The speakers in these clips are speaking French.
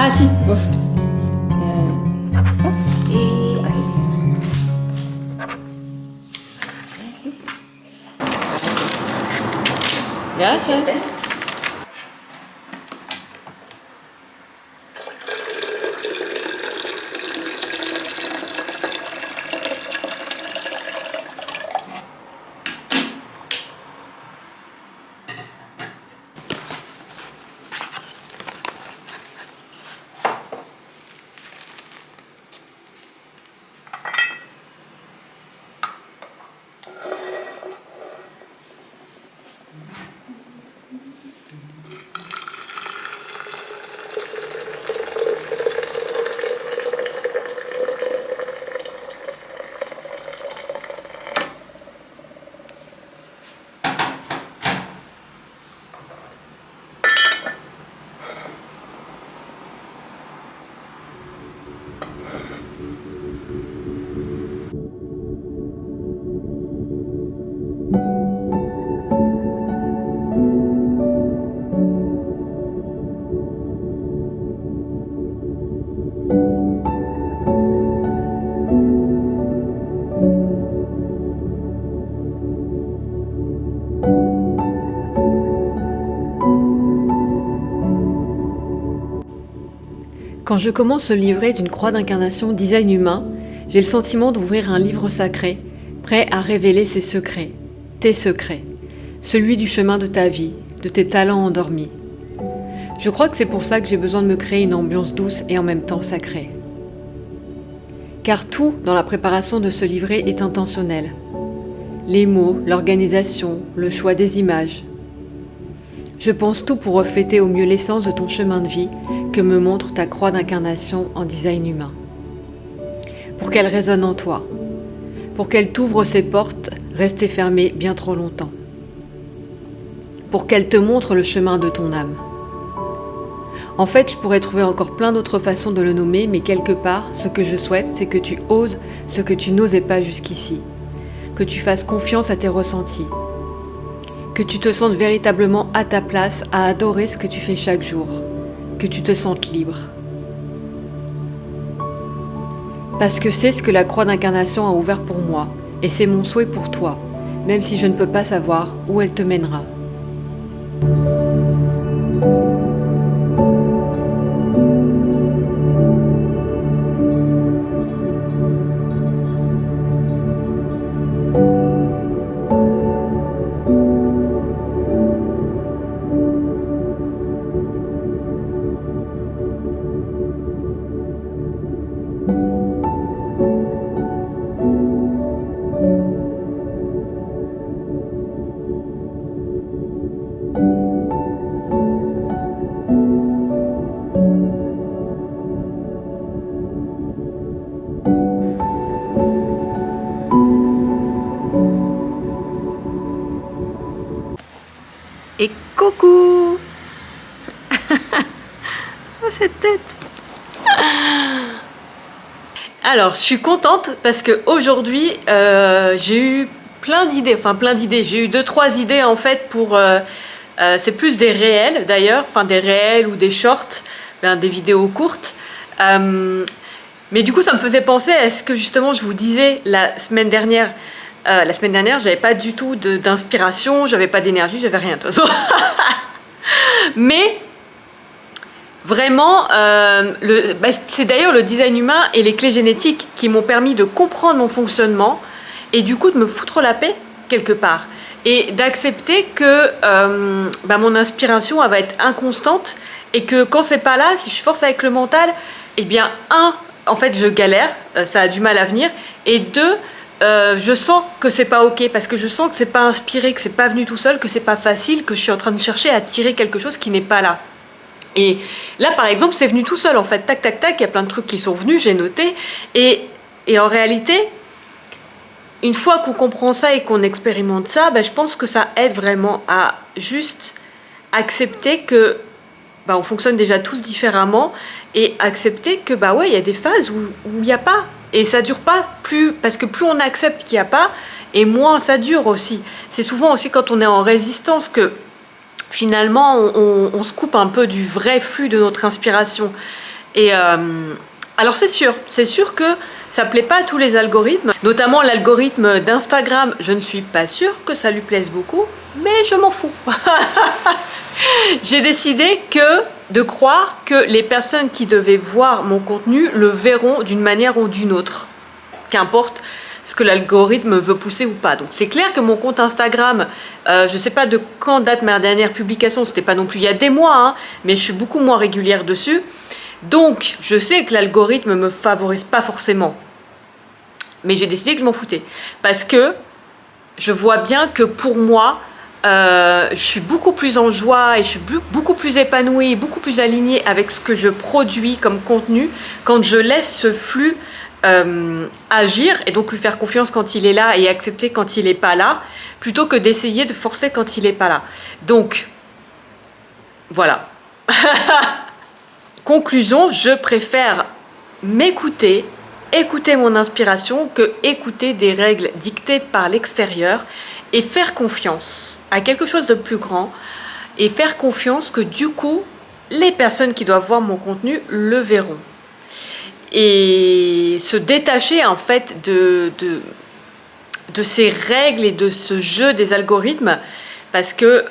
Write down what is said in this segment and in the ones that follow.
Ah si, ouf. Hop, et allez. Gracias. Quand je commence le livret d'une croix d'incarnation design humain, j'ai le sentiment d'ouvrir un livre sacré, prêt à révéler ses secrets, tes secrets, celui du chemin de ta vie, de tes talents endormis. Je crois que c'est pour ça que j'ai besoin de me créer une ambiance douce et en même temps sacrée. Car tout dans la préparation de ce livret est intentionnel. Les mots, l'organisation, le choix des images. Je pense tout pour refléter au mieux l'essence de ton chemin de vie que me montre ta croix d'incarnation en design humain. Pour qu'elle résonne en toi. Pour qu'elle t'ouvre ses portes restées fermées bien trop longtemps. Pour qu'elle te montre le chemin de ton âme. En fait, je pourrais trouver encore plein d'autres façons de le nommer, mais quelque part, ce que je souhaite, c'est que tu oses ce que tu n'osais pas jusqu'ici. Que tu fasses confiance à tes ressentis. Que tu te sentes véritablement à ta place à adorer ce que tu fais chaque jour. Que tu te sentes libre. Parce que c'est ce que la croix d'incarnation a ouvert pour moi, et c'est mon souhait pour toi, même si je ne peux pas savoir où elle te mènera. Et coucou. Oh, cette tête. Alors, je suis contente parce qu'aujourd'hui, j'ai eu plein d'idées. J'ai eu 2-3 idées en fait pour... c'est plus des réels d'ailleurs, enfin des réels ou des shorts, des vidéos courtes. Mais du coup, ça me faisait penser à ce que justement je vous disais la semaine dernière. J'avais pas du tout d'inspiration, j'avais pas d'énergie, j'avais rien de toute façon. Mais vraiment, c'est d'ailleurs le design humain et les clés génétiques qui m'ont permis de comprendre mon fonctionnement et du coup de me foutre la paix quelque part. Et d'accepter que mon inspiration elle va être inconstante et que quand c'est pas là, si je force avec le mental, eh bien en fait je galère, ça a du mal à venir, et 2, je sens que c'est pas ok parce que je sens que c'est pas inspiré, que c'est pas venu tout seul, que c'est pas facile, que je suis en train de chercher à tirer quelque chose qui n'est pas là. Et là par exemple c'est venu tout seul en fait, tac tac tac, il y a plein de trucs qui sont venus, j'ai noté, et en réalité une fois qu'on comprend ça et qu'on expérimente ça, je pense que ça aide vraiment à juste accepter que on fonctionne déjà tous différemment et accepter que il y a des phases où il n'y a pas. Et ça dure pas plus, parce que plus on accepte qu'il n'y a pas, et moins ça dure aussi. C'est souvent aussi quand on est en résistance que finalement on se coupe un peu du vrai flux de notre inspiration. Et alors c'est sûr que ça plaît pas à tous les algorithmes, notamment l'algorithme d'Instagram. Je ne suis pas sûre que ça lui plaise beaucoup, mais je m'en fous. J'ai décidé de croire que les personnes qui devaient voir mon contenu le verront d'une manière ou d'une autre, qu'importe ce que l'algorithme veut pousser ou pas. Donc c'est clair que mon compte Instagram, je ne sais pas de quand date ma dernière publication, c'était pas non plus il y a des mois, hein, mais je suis beaucoup moins régulière dessus. Donc je sais que l'algorithme me favorise pas forcément. Mais j'ai décidé que je m'en foutais. Parce que je vois bien que pour moi, je suis beaucoup plus en joie et je suis beaucoup plus épanouie, beaucoup plus alignée avec ce que je produis comme contenu quand je laisse ce flux agir et donc lui faire confiance quand il est là et accepter quand il n'est pas là, plutôt que d'essayer de forcer quand il n'est pas là. Donc, voilà. Conclusion, je préfère m'écouter, écouter mon inspiration que écouter des règles dictées par l'extérieur et faire confiance à quelque chose de plus grand et faire confiance que du coup, les personnes qui doivent voir mon contenu le verront. Et se détacher en fait de ces règles et de ce jeu des algorithmes, parce que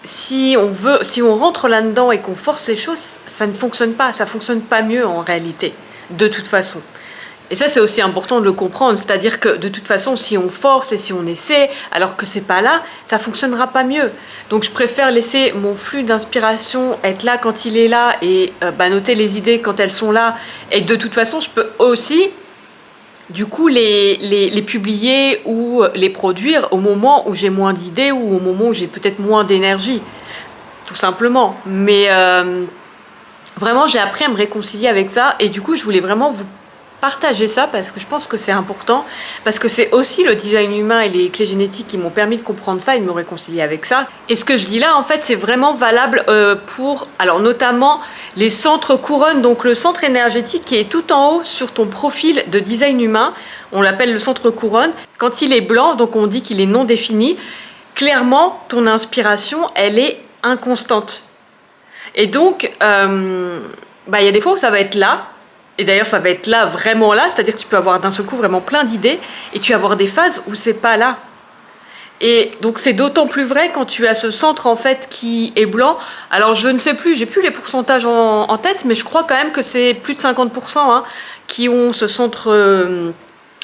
si on rentre là-dedans et qu'on force les choses, ça ne fonctionne pas, ça fonctionne pas mieux en réalité, de toute façon. Et ça, c'est aussi important de le comprendre, c'est-à-dire que de toute façon, si on force et si on essaie, alors que c'est pas là, ça fonctionnera pas mieux. Donc je préfère laisser mon flux d'inspiration être là quand il est là et noter les idées quand elles sont là. Et de toute façon, je peux aussi, du coup, les publier ou les produire au moment où j'ai moins d'idées ou au moment où j'ai peut-être moins d'énergie, tout simplement. Mais vraiment, j'ai appris à me réconcilier avec ça et du coup, je voulais vraiment vous partager ça parce que je pense que c'est important, parce que c'est aussi le design humain et les clés génétiques qui m'ont permis de comprendre ça et de me réconcilier avec ça. Et ce que je dis là, en fait, c'est vraiment valable pour, alors notamment les centres couronnes, donc le centre énergétique qui est tout en haut sur ton profil de design humain, on l'appelle le centre couronne. Quand il est blanc, donc on dit qu'il est non défini, clairement, ton inspiration, elle est inconstante. Et donc, il y a des fois où ça va être là. Et d'ailleurs, ça va être là, vraiment là, c'est-à-dire que tu peux avoir d'un seul coup vraiment plein d'idées et tu vas avoir des phases où c'est pas là. Et donc, c'est d'autant plus vrai quand tu as ce centre en fait qui est blanc. Alors, je ne sais plus, j'ai plus les pourcentages en tête, mais je crois quand même que c'est plus de 50% qui ont ce centre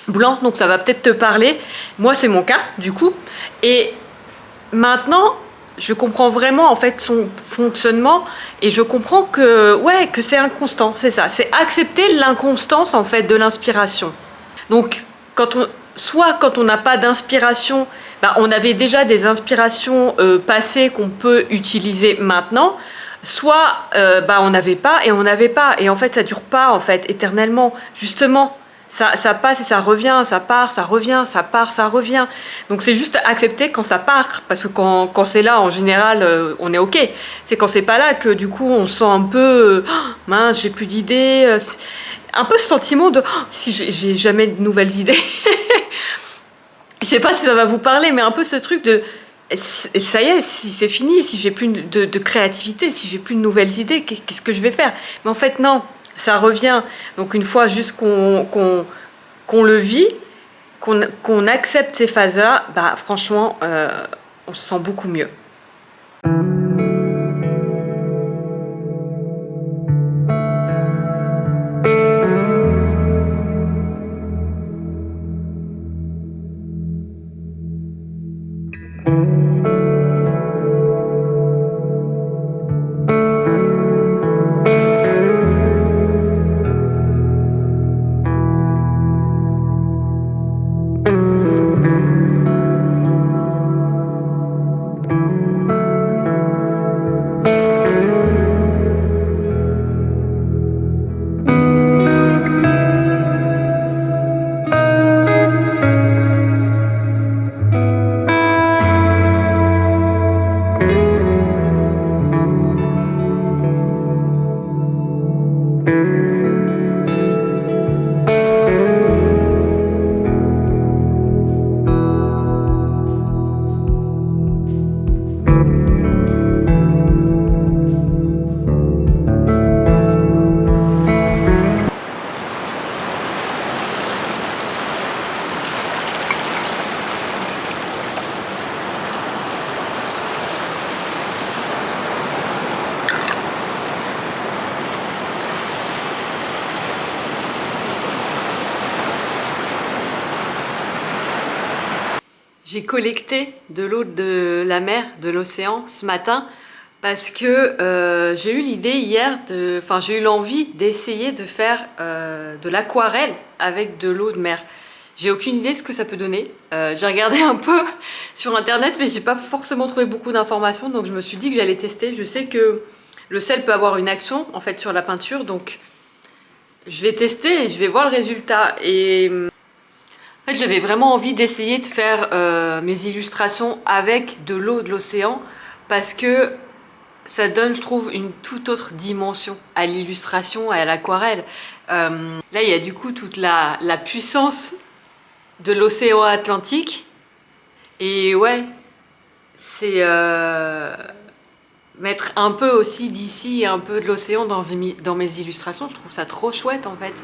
blanc, donc ça va peut-être te parler. Moi, c'est mon cas, du coup. Et maintenant, je comprends vraiment en fait son fonctionnement et je comprends que c'est inconstant, c'est ça, c'est accepter l'inconstance en fait de l'inspiration. Donc quand on n'a pas d'inspiration, on avait déjà des inspirations passées qu'on peut utiliser maintenant, soit on n'avait pas et on n'avait pas et en fait ça dure pas en fait éternellement, justement. Ça passe et ça revient, ça part, ça revient, ça part, ça revient. Donc c'est juste accepter quand ça part, parce que quand c'est là, en général, on est ok. C'est quand c'est pas là que du coup on sent un peu, mince, j'ai plus d'idées. Un peu ce sentiment de, si j'ai jamais de nouvelles idées. Je sais pas si ça va vous parler, mais un peu ce truc de, ça y est, si c'est fini, si j'ai plus de créativité, si j'ai plus de nouvelles idées, qu'est-ce que je vais faire? Mais en fait non. Ça revient. Donc une fois juste qu'on le vit, qu'on accepte ces phases-là, franchement, on se sent beaucoup mieux. J'ai collecté de l'eau de la mer, de l'océan ce matin parce que j'ai eu l'idée hier, enfin j'ai eu l'envie d'essayer de faire de l'aquarelle avec de l'eau de mer. J'ai aucune idée de ce que ça peut donner. J'ai regardé un peu sur internet mais j'ai pas forcément trouvé beaucoup d'informations donc je me suis dit que j'allais tester. Je sais que le sel peut avoir une action en fait sur la peinture donc je vais tester et je vais voir le résultat. Et en fait, j'avais vraiment envie d'essayer de faire mes illustrations avec de l'eau de l'océan parce que ça donne, je trouve, une toute autre dimension à l'illustration et à l'aquarelle. Là, il y a du coup toute la puissance de l'océan Atlantique. Et ouais, c'est mettre un peu aussi d'ici et un peu de l'océan dans mes illustrations. Je trouve ça trop chouette en fait.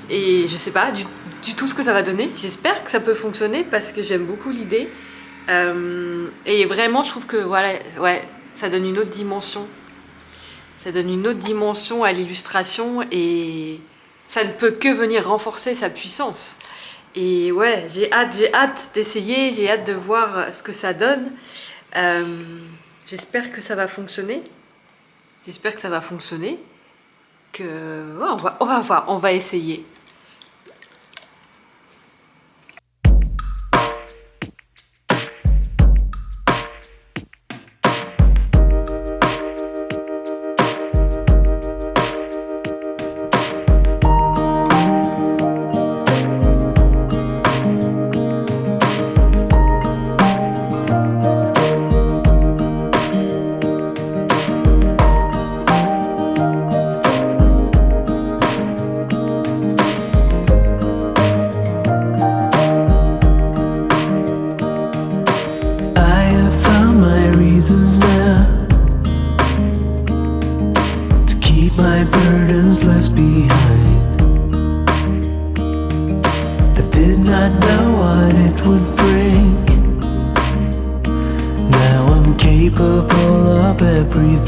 Et je sais pas du tout ce que ça va donner. J'espère que ça peut fonctionner parce que j'aime beaucoup l'idée. Et vraiment, je trouve que voilà, ouais, ça donne une autre dimension. Ça donne une autre dimension à l'illustration et ça ne peut que venir renforcer sa puissance. Et ouais, j'ai hâte d'essayer, j'ai hâte de voir ce que ça donne. J'espère que ça va fonctionner. J'espère que ça va fonctionner. Que ouais, on va voir, on va essayer. My burdens left behind. I did not know what it would bring. Now I'm capable of everything.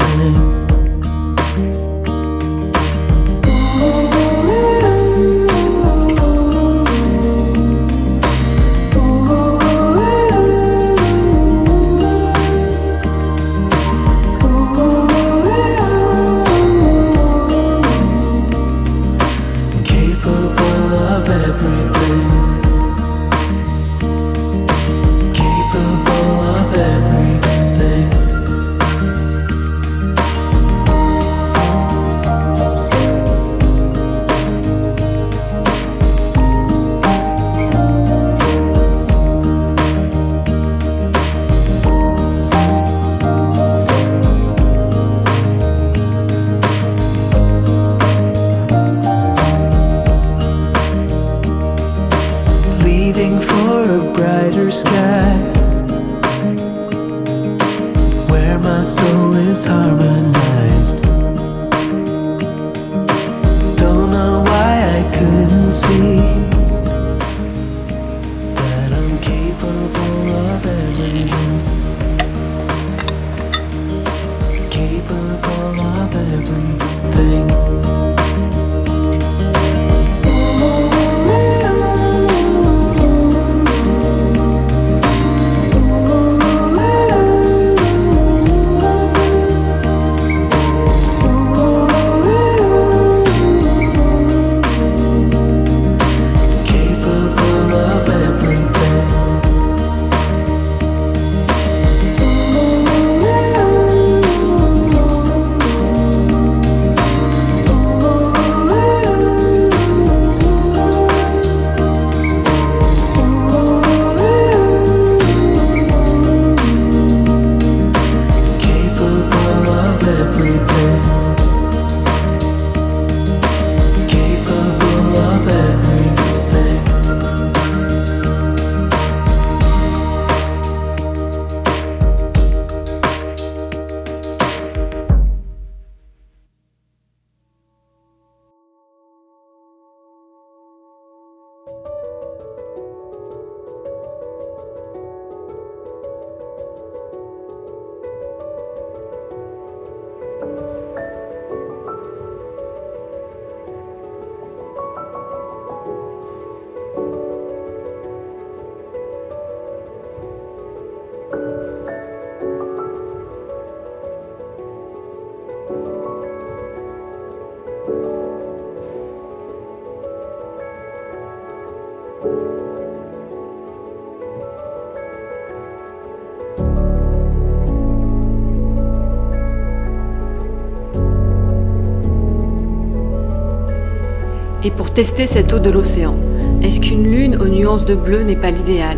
Et pour tester cette eau de l'océan, est-ce qu'une lune aux nuances de bleu n'est pas l'idéal ?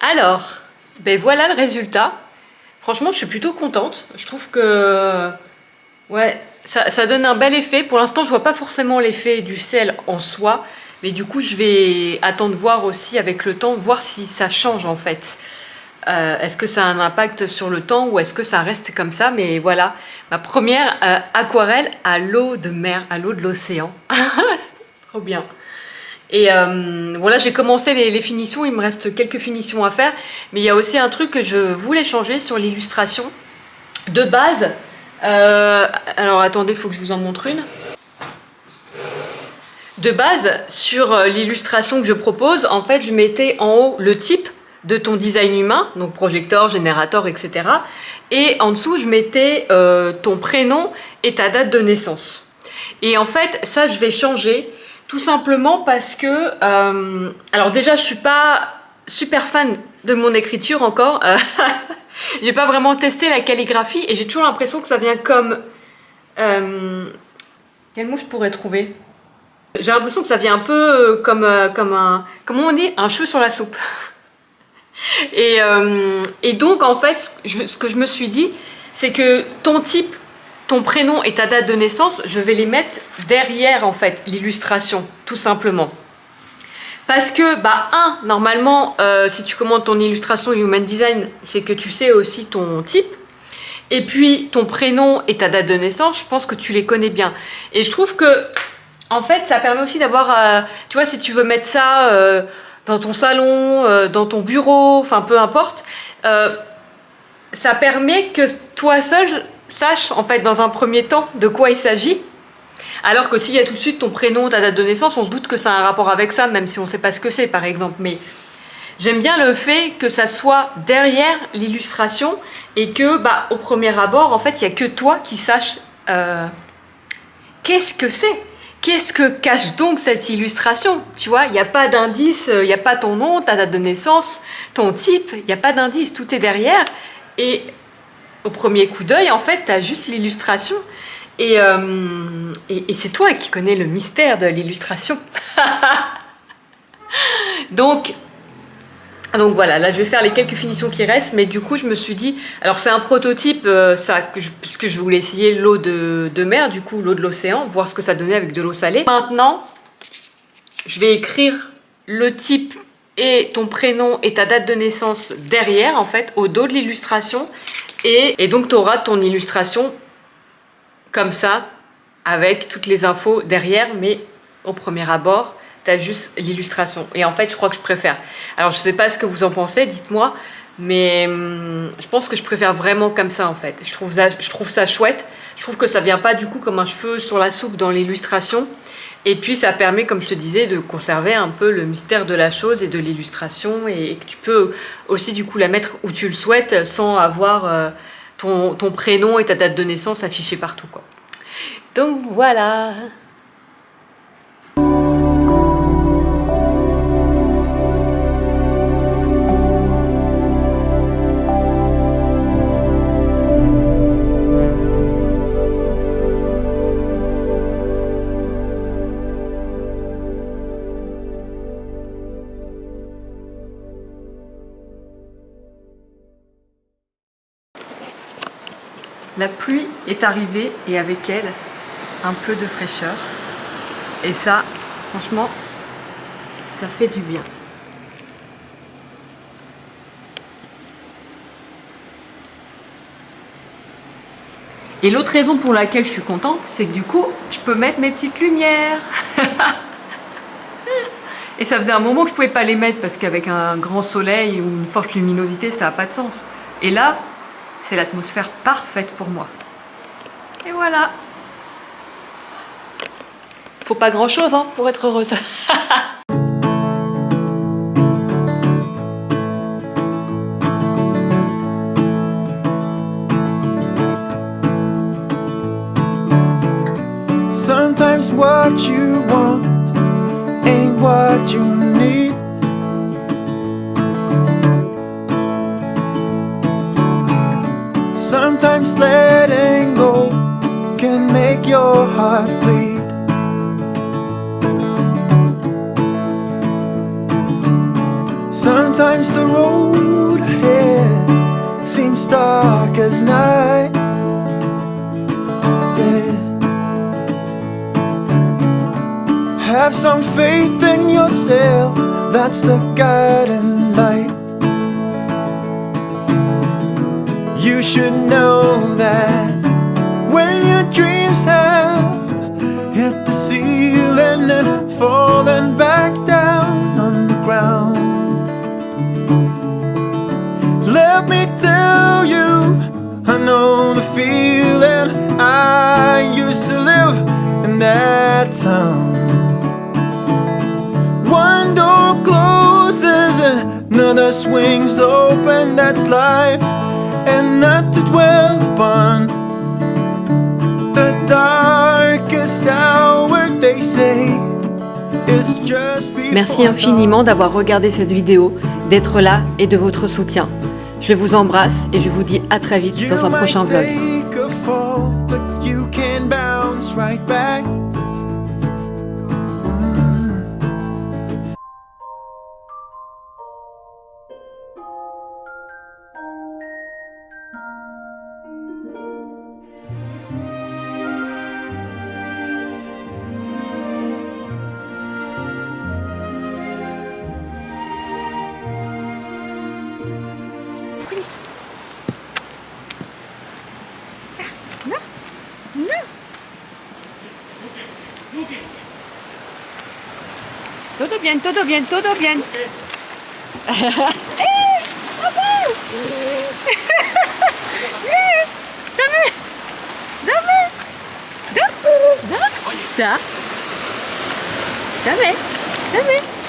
Alors, ben voilà le résultat. Franchement, je suis plutôt contente. Je trouve que ouais, ça donne un bel effet. Pour l'instant, je vois pas forcément l'effet du sel en soi, mais du coup, je vais attendre voir aussi avec le temps, voir si ça change en fait. Est-ce que ça a un impact sur le temps ou est-ce que ça reste comme ça? Mais voilà, ma première aquarelle à l'eau de mer, à l'eau de l'océan. Trop bien. Et voilà, j'ai commencé les finitions, il me reste quelques finitions à faire, mais il y a aussi un truc que je voulais changer sur l'illustration. De base, alors attendez, il faut que je vous en montre une. De base, sur l'illustration que je propose, en fait, je mettais en haut le type de ton design humain, donc projecteur, générateur, etc. Et en dessous, je mettais ton prénom et ta date de naissance. Et en fait, ça, je vais changer. Tout simplement parce que, alors déjà, je suis pas super fan de mon écriture encore. J'ai pas vraiment testé la calligraphie et j'ai toujours l'impression que ça vient comme... quel mot je pourrais trouver? J'ai l'impression que ça vient un peu comme un... Comment on dit? Un cheveu sur la soupe. Et donc, en fait, ce que je me suis dit, c'est que ton type, ton prénom et ta date de naissance, je vais les mettre derrière en fait l'illustration, tout simplement. Parce que, normalement, si tu commandes ton illustration Human Design, c'est que tu sais aussi ton type. Et puis, ton prénom et ta date de naissance, je pense que tu les connais bien. Et je trouve que, en fait, ça permet aussi d'avoir, tu vois, si tu veux mettre ça dans ton salon, dans ton bureau, enfin, peu importe, ça permet que toi seul sache en fait dans un premier temps de quoi il s'agit, alors que s'il y a tout de suite ton prénom, ta date de naissance, on se doute que ça a un rapport avec ça, même si on ne sait pas ce que c'est par exemple. Mais j'aime bien le fait que ça soit derrière l'illustration et que au premier abord en fait il n'y a que toi qui sache qu'est-ce que c'est, qu'est-ce que cache donc cette illustration, tu vois, il n'y a pas d'indice, il n'y a pas ton nom, ta date de naissance, ton type, il n'y a pas d'indice, tout est derrière. Et au premier coup d'œil, en fait, tu as juste l'illustration. Et c'est toi qui connais le mystère de l'illustration. donc voilà, là je vais faire les quelques finitions qui restent, mais du coup je me suis dit, alors c'est un prototype, puisque je voulais essayer l'eau de mer, du coup l'eau de l'océan, voir ce que ça donnait avec de l'eau salée. Maintenant, je vais écrire le type et ton prénom et ta date de naissance derrière, en fait, au dos de l'illustration. Et donc, tu auras ton illustration comme ça, avec toutes les infos derrière, mais au premier abord, tu as juste l'illustration. Et en fait, je crois que je préfère. Alors, je sais pas ce que vous en pensez, dites-moi, mais je pense que je préfère vraiment comme ça, en fait. Je trouve ça chouette. Je trouve que ça vient pas du coup comme un cheveu sur la soupe dans l'illustration. Et puis ça permet, comme je te disais, de conserver un peu le mystère de la chose et de l'illustration, et que tu peux aussi du coup la mettre où tu le souhaites sans avoir ton prénom et ta date de naissance affichés partout, quoi. Donc voilà. La pluie est arrivée et avec elle, un peu de fraîcheur. Et ça, franchement, ça fait du bien. Et l'autre raison pour laquelle je suis contente, c'est que du coup, je peux mettre mes petites lumières. Et ça faisait un moment que je pouvais pas les mettre parce qu'avec un grand soleil ou une forte luminosité, ça n'a pas de sens. Et là, c'est l'atmosphère parfaite pour moi. Et voilà. Faut pas grand chose pour être heureuse. Sometimes what you want ain't what you need. Sometimes letting go can make your heart bleed. Sometimes Sometimes the road ahead seems dark as night. Yeah. Have some faith in yourself, that's the guiding light. You should know that when your dreams have hit the ceiling and fallen back down on the ground, let me tell you, I know the feeling. I used to live in that town. One door closes, another swings open. That's life, and not to dwell upon the darkest hour, they say, is just before. Merci infiniment d'avoir regardé cette vidéo, d'être là et de votre soutien. Je vous embrasse et je vous dis à très vite dans un prochain vlog. Todo bien, todo bien, todo bien. Dame. Dame.